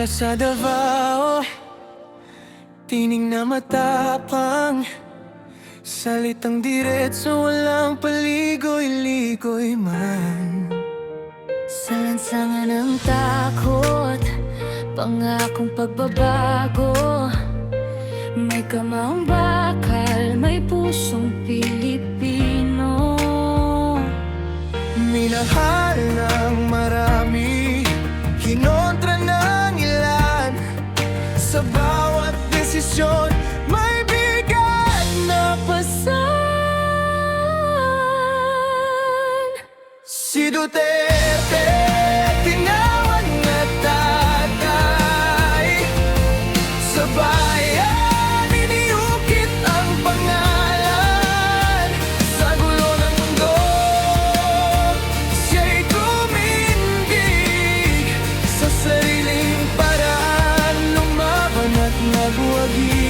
Mula sa Davao, tining na matapang, salitang diretso, walang paligoy-ligoy man. Sa lansangan ng takot, pangakong pagbabago, may kamaong bakal, may pusong Pilipino. Minahal ng marami, kinontra ng ilan. Sa bawat desisyon, may bigat na pasan. Si Duterte, tinawag na tatay. Sa bayan, iniukit ang pangalan. Sa gulo ng mundo, siya'y tumindig. Sa sariling paraan, lumaban at nagwagi.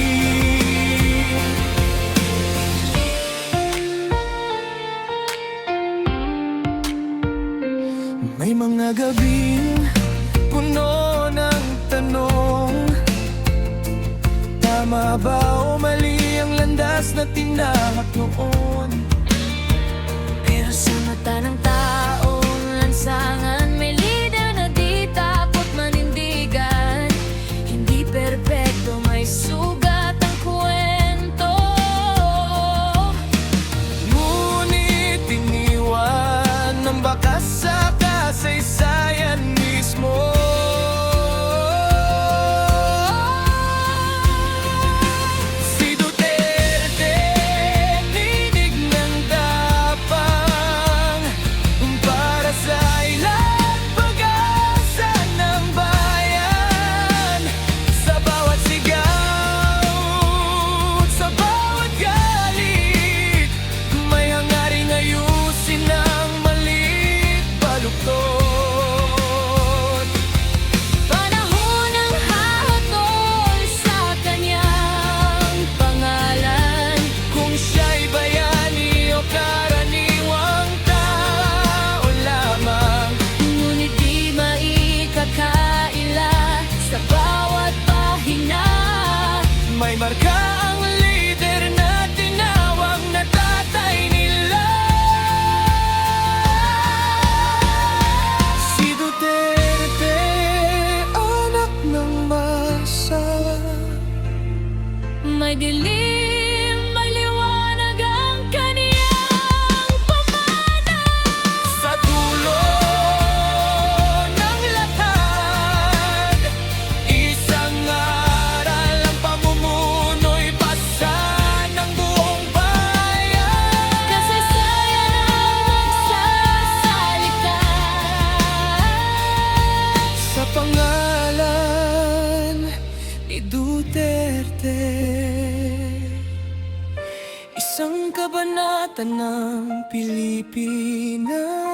May mga gabing puno ng tanong, tama ba o mali ang landas na tinahak noon? Pero sa mata ng taong lansangan, may leader na di takot manindigan. Hindi perpekto, may sugat ang kwento. Ngunit iniwan ng bakas sa kasaysayan mismo. Si Duterte, tinig ng tapang, para sa ilang pag-asa ng bayan. Sa bawat sigaw, sa bawat galit, may hangaring ayusin ang maliit baluktot. Panahon ng hahatol sa kanyang pangalan. Kung siya'y bayani o karaniwang tao lamang, Ngunit di maikakaila sa bawat pahina. may marka ang lider na tinawag na tatay nila. Si Duterte, anak ng masa. May dilim, may liwanag ang kaniyang pamana. Sa dulo ng lakad, isang aral, ang pamumuno'y basa ng buong bayan. Kasaysayan ang nagsasalita. Sa pangalan ni Duterte, isang kabanata ng Pilipinas.